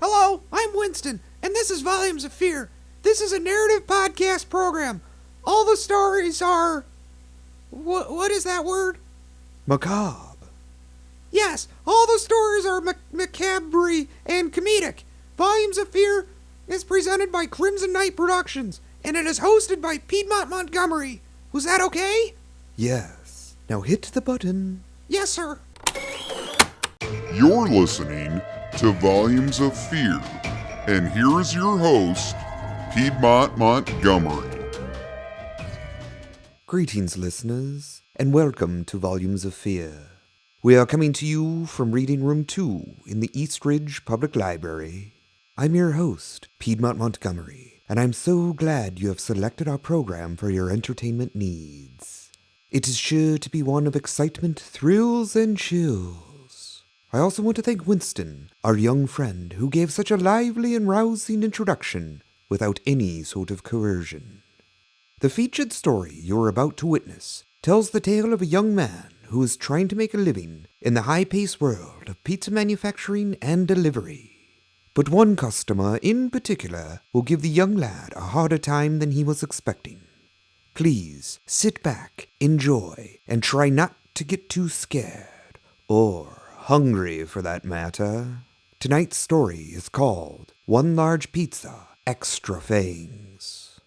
Hello, I'm Winston, and this is Volumes of Fear. This is a narrative podcast program. All the stories are... What is that word? Macabre. Yes, all the stories are macabre and comedic. Volumes of Fear is presented by Crimson Knight Productions, and it is hosted by Piedmont Montgomery. Was that okay? Yes. Now hit the button. Yes, sir. You're listening to Volumes of Fear, and here is your host, Piedmont Montgomery. Greetings, listeners, and welcome to Volumes of Fear. We are coming to you from Reading Room 2 in the East Ridge Public Library. I'm your host, Piedmont Montgomery, and I'm so glad you have selected our program for your entertainment needs. It is sure to be one of excitement, thrills, and chills. I also want to thank Winston, our young friend, who gave such a lively and rousing introduction without any sort of coercion. The featured story you're about to witness tells the tale of a young man who is trying to make a living in the high-paced world of pizza manufacturing and delivery. But one customer in particular will give the young lad a harder time than he was expecting. Please sit back, enjoy, and try not to get too scared, or hungry for that matter. Tonight's story is called One Large Pizza, Extra Fangs.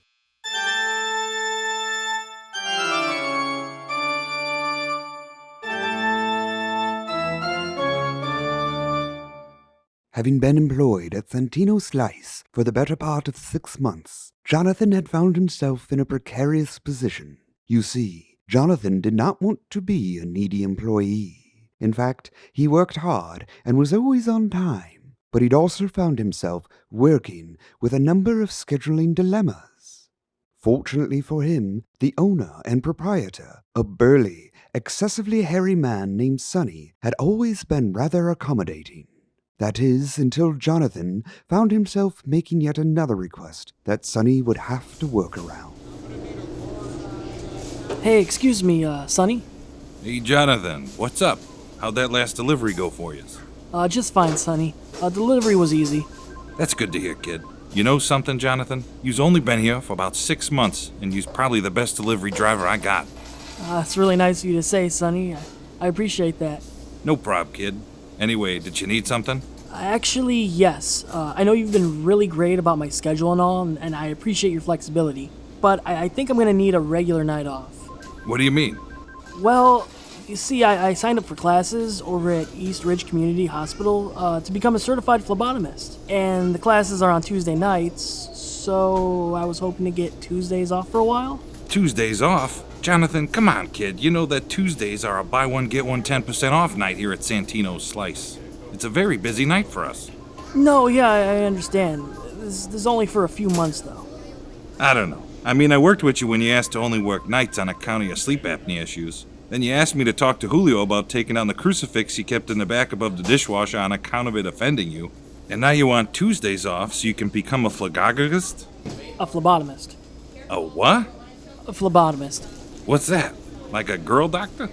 Having been employed at Santino Slice for the better part of 6 months, Jonathan had found himself in a precarious position. You see, Jonathan did not want to be a needy employee. In fact, he worked hard and was always on time, but he'd also found himself working with a number of scheduling dilemmas. Fortunately for him, the owner and proprietor, a burly, excessively hairy man named Sonny, had always been rather accommodating. That is, until Jonathan found himself making yet another request that Sonny would have to work around. Hey, excuse me, Sonny? Hey, Jonathan, what's up? How'd that last delivery go for you? Just fine, Sonny. Delivery was easy. That's good to hear, kid. You know something, Jonathan? You've only been here for about 6 months, and you're probably the best delivery driver I got. It's really nice of you to say, Sonny. I appreciate that. No prob, kid. Anyway, did you need something? Actually, yes. I know you've been really great about my schedule and all, and I appreciate your flexibility. But I think I'm going to need a regular night off. What do you mean? Well, you see, I signed up for classes over at East Ridge Community Hospital to become a certified phlebotomist. And the classes are on Tuesday nights, so I was hoping to get Tuesdays off for a while. Tuesdays off? Jonathan, come on, kid. You know that Tuesdays are a buy one, get one 10% off night here at Santino's Slice. It's a very busy night for us. No, yeah, I understand. This is only for a few months, though. I don't know. I mean, I worked with you when you asked to only work nights on account of your sleep apnea issues. Then you asked me to talk to Julio about taking down the crucifix he kept in the back above the dishwasher on account of it offending you. And now you want Tuesdays off so you can become a phlogogist? A phlebotomist. A what? A phlebotomist. What's that? Like a girl doctor?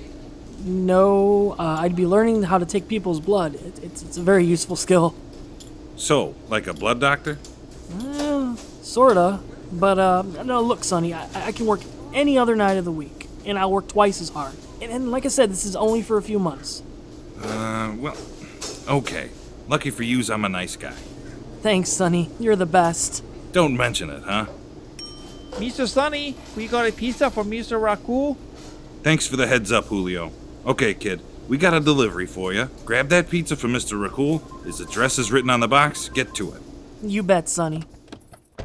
No, I'd be learning how to take people's blood. It's a very useful skill. So, like a blood doctor? Sorta. But, no, look, Sonny, I can work any other night of the week, and I'll work twice as hard. And like I said, this is only for a few months. Well, okay. Lucky for yous, I'm a nice guy. Thanks, Sonny. You're the best. Don't mention it, huh? Mr. Sonny, we got a pizza for Mr. Racool. Thanks for the heads up, Julio. Okay, kid, we got a delivery for you. Grab that pizza for Mr. Racool. His address is written on the box. Get to it. You bet, Sonny.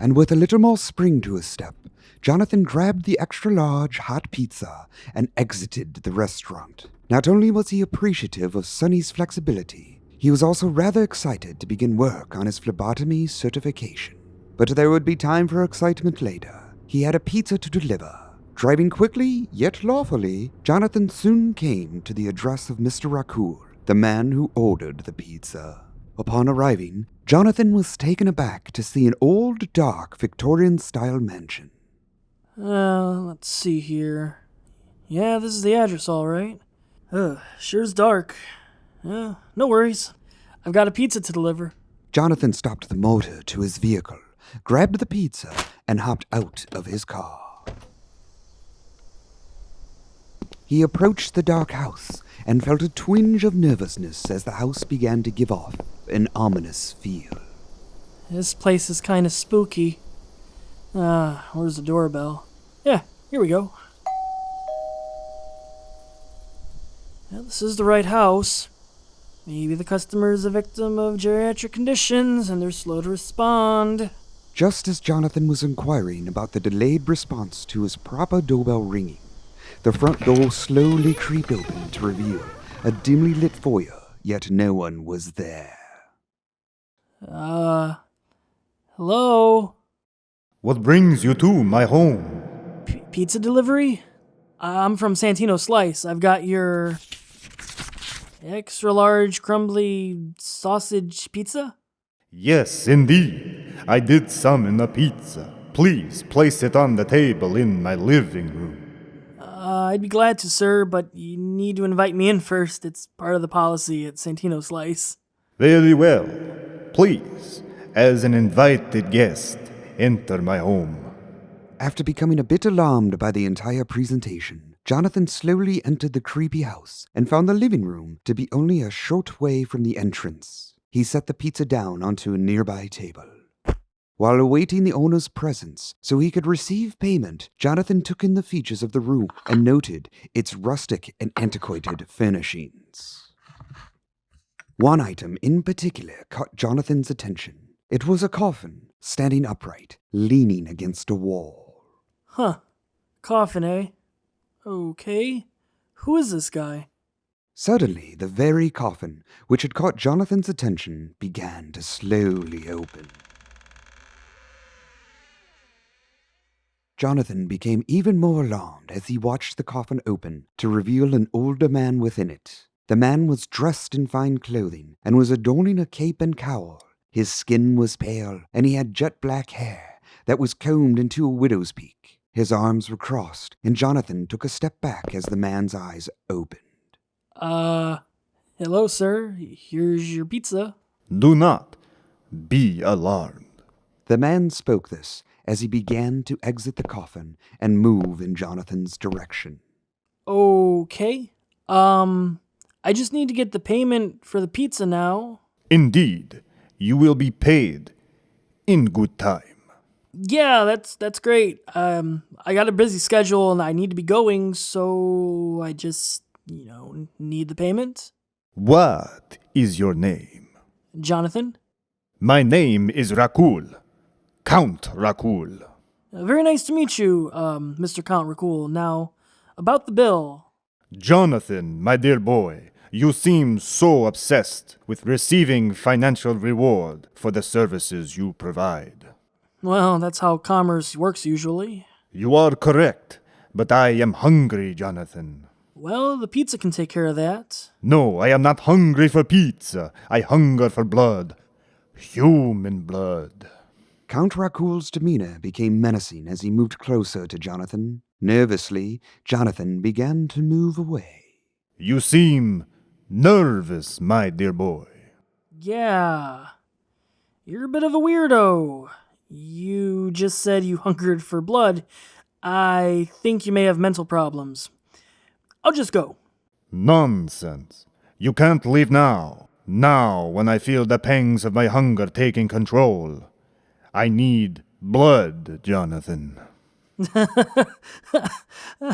And with a little more spring to his step, Jonathan grabbed the extra-large hot pizza and exited the restaurant. Not only was he appreciative of Sonny's flexibility, he was also rather excited to begin work on his phlebotomy certification. But there would be time for excitement later. He had a pizza to deliver. Driving quickly, yet lawfully, Jonathan soon came to the address of Mr. Racool, the man who ordered the pizza. Upon arriving, Jonathan was taken aback to see an old, dark, Victorian-style mansion. Let's see here. Yeah, this is the address, all right. Sure's dark. No worries. I've got a pizza to deliver. Jonathan stopped the motor to his vehicle, grabbed the pizza, and hopped out of his car. He approached the dark house and felt a twinge of nervousness as the house began to give off an ominous feel. This place is kind of spooky. Where's the doorbell? Yeah, here we go. Well, this is the right house. Maybe the customer is a victim of geriatric conditions and they're slow to respond. Just as Jonathan was inquiring about the delayed response to his proper doorbell ringing, the front door slowly creaked open to reveal a dimly lit foyer, yet no one was there. Hello? What brings you to my home? Pizza delivery? I'm from Santino Slice. I've got your extra large crumbly sausage pizza? Yes, indeed. I did summon a pizza. Please place it on the table in my living room. I'd be glad to, sir, but you need to invite me in first. It's part of the policy at Santino Slice. Very well. Please, as an invited guest, enter my home. After becoming a bit alarmed by the entire presentation, Jonathan slowly entered the creepy house and found the living room to be only a short way from the entrance. He set the pizza down onto a nearby table. While awaiting the owner's presence so he could receive payment, Jonathan took in the features of the room and noted its rustic and antiquated furnishings. One item in particular caught Jonathan's attention. It was a coffin, standing upright, leaning against a wall. Huh. Coffin, eh? Okay. Who is this guy? Suddenly, the very coffin, which had caught Jonathan's attention, began to slowly open. Jonathan became even more alarmed as he watched the coffin open to reveal an older man within it. The man was dressed in fine clothing and was adorning a cape and cowl. His skin was pale, and he had jet black hair that was combed into a widow's peak. His arms were crossed, and Jonathan took a step back as the man's eyes opened. Hello, sir. Here's your pizza. Do not be alarmed. The man spoke this as he began to exit the coffin and move in Jonathan's direction. Okay. I just need to get the payment for the pizza now. Indeed, you will be paid in good time. Yeah, that's great. I got a busy schedule and I need to be going, so I just, need the payment. What is your name? Jonathan? My name is Rakul. Count Rakul. Very nice to meet you, Mr. Count Rakul. Now, about the bill. Jonathan, my dear boy, you seem so obsessed with receiving financial reward for the services you provide. Well, that's how commerce works usually. You are correct, but I am hungry, Jonathan. Well, the pizza can take care of that. No, I am not hungry for pizza. I hunger for blood. Human blood. Count Rakul's demeanor became menacing as he moved closer to Jonathan. Nervously, Jonathan began to move away. You seem nervous, my dear boy. Yeah. You're a bit of a weirdo. You just said you hungered for blood. I think you may have mental problems. I'll just go. Nonsense. You can't leave now. Now, when I feel the pangs of my hunger taking control. I need blood, Jonathan.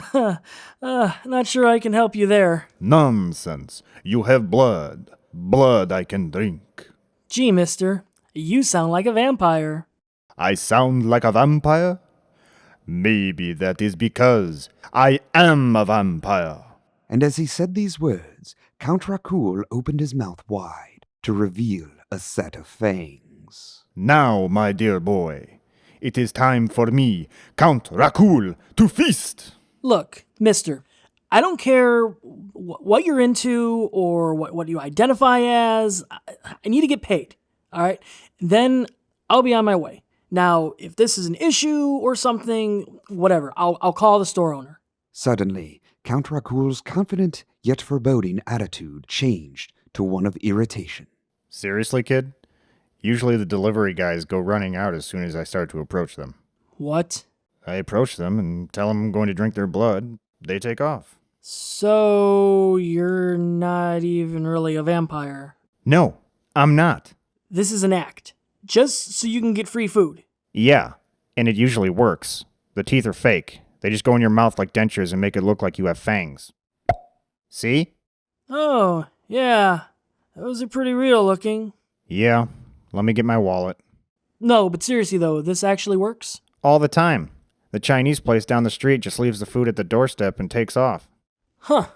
Not sure I can help you there. Nonsense. You have blood. Blood I can drink. Gee, mister, you sound like a vampire. I sound like a vampire? Maybe that is because I am a vampire. And as he said these words, Count Rakul opened his mouth wide to reveal a set of fangs. Now, my dear boy, it is time for me, Count Rakul, to feast. Look, mister, I don't care what you're into or what you identify as. I need to get paid, all right? Then I'll be on my way. Now, if this is an issue or something, whatever, I'll call the store owner. Suddenly, Count Rakul's confident yet foreboding attitude changed to one of irritation. Seriously, kid? Usually the delivery guys go running out as soon as I start to approach them. What? I approach them and tell them I'm going to drink their blood. They take off. So, you're not even really a vampire. No, I'm not. This is an act. Just so you can get free food. Yeah, and it usually works. The teeth are fake. They just go in your mouth like dentures and make it look like you have fangs. See? Oh, yeah. Those are pretty real looking. Yeah, let me get my wallet. No, but seriously though, this actually works? All the time. The Chinese place down the street just leaves the food at the doorstep and takes off. Huh.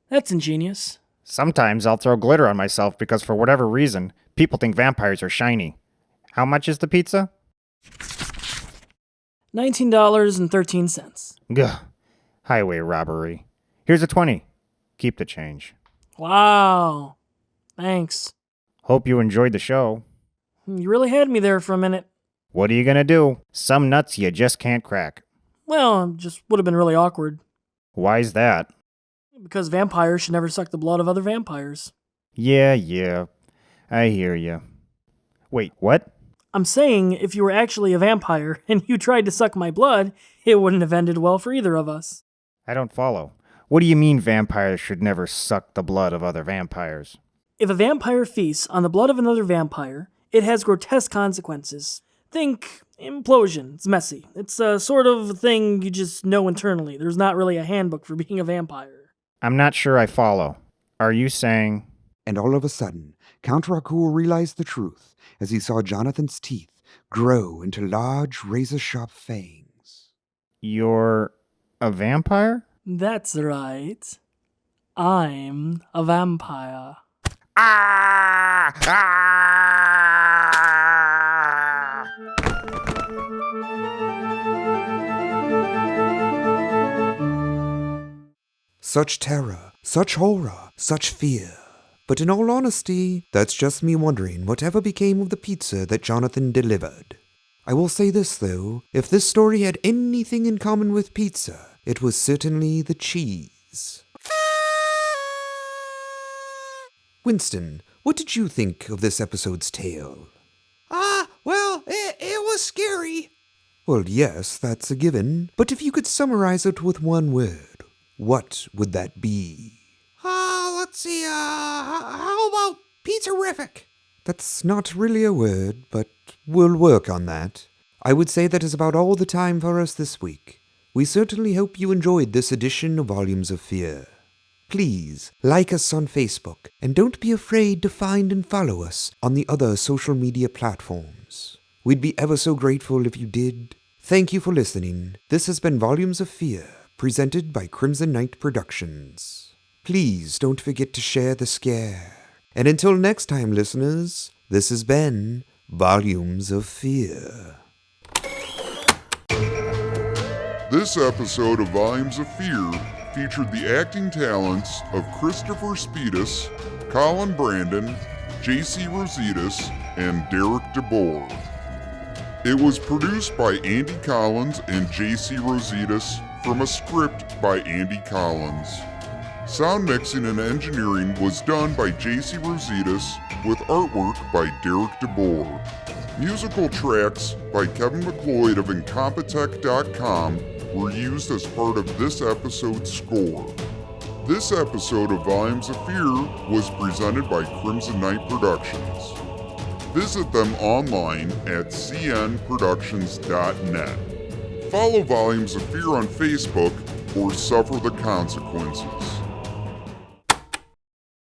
That's ingenious. Sometimes I'll throw glitter on myself because for whatever reason, people think vampires are shiny. How much is the pizza? $19.13. Gah. Highway robbery. Here's a 20. Keep the change. Wow. Thanks. Hope you enjoyed the show. You really had me there for a minute. What are you gonna do? Some nuts you just can't crack. Well, it just would have been really awkward. Why's that? Because vampires should never suck the blood of other vampires. Yeah. I hear you. Wait, what? I'm saying if you were actually a vampire and you tried to suck my blood, it wouldn't have ended well for either of us. I don't follow. What do you mean vampires should never suck the blood of other vampires? If a vampire feasts on the blood of another vampire, it has grotesque consequences. Think implosion. It's messy. It's a sort of thing you just know internally. There's not really a handbook for being a vampire. I'm not sure I follow. Are you saying... And all of a sudden, Count Racour realized the truth as he saw Jonathan's teeth grow into large razor-sharp fangs. You're a vampire? That's right. I'm a vampire. Such terror, such horror, such fear. But in all honesty, that's just me wondering whatever became of the pizza that Jonathan delivered. I will say this though, if this story had anything in common with pizza, it was certainly the cheese. Winston, what did you think of this episode's tale? Well, it was scary. Well, yes, that's a given, but if you could summarize it with one word, what would that be? Let's see, how about pizzerific? That's not really a word, but we'll work on that. I would say that is about all the time for us this week. We certainly hope you enjoyed this edition of Volumes of Fear. Please like us on Facebook, and don't be afraid to find and follow us on the other social media platforms. We'd be ever so grateful if you did. Thank you for listening. This has been Volumes of Fear, presented by Crimson Knight Productions. Please don't forget to share the scare. And until next time, listeners, this has been Volumes of Fear. This episode of Volumes of Fear featured the acting talents of Christopher Speedus, Colin Brandon, J.C. Rositas, and Derek DeBoer. It was produced by Andy Collins and J.C. Rositas from a script by Andy Collins. Sound mixing and engineering was done by J.C. Rositas with artwork by Derek DeBoer. Musical tracks by Kevin McLeod of Incompetech.com were used as part of this episode's score. This episode of Volumes of Fear was presented by Crimson Knight Productions. Visit them online at cnproductions.net. Follow Volumes of Fear on Facebook or suffer the consequences.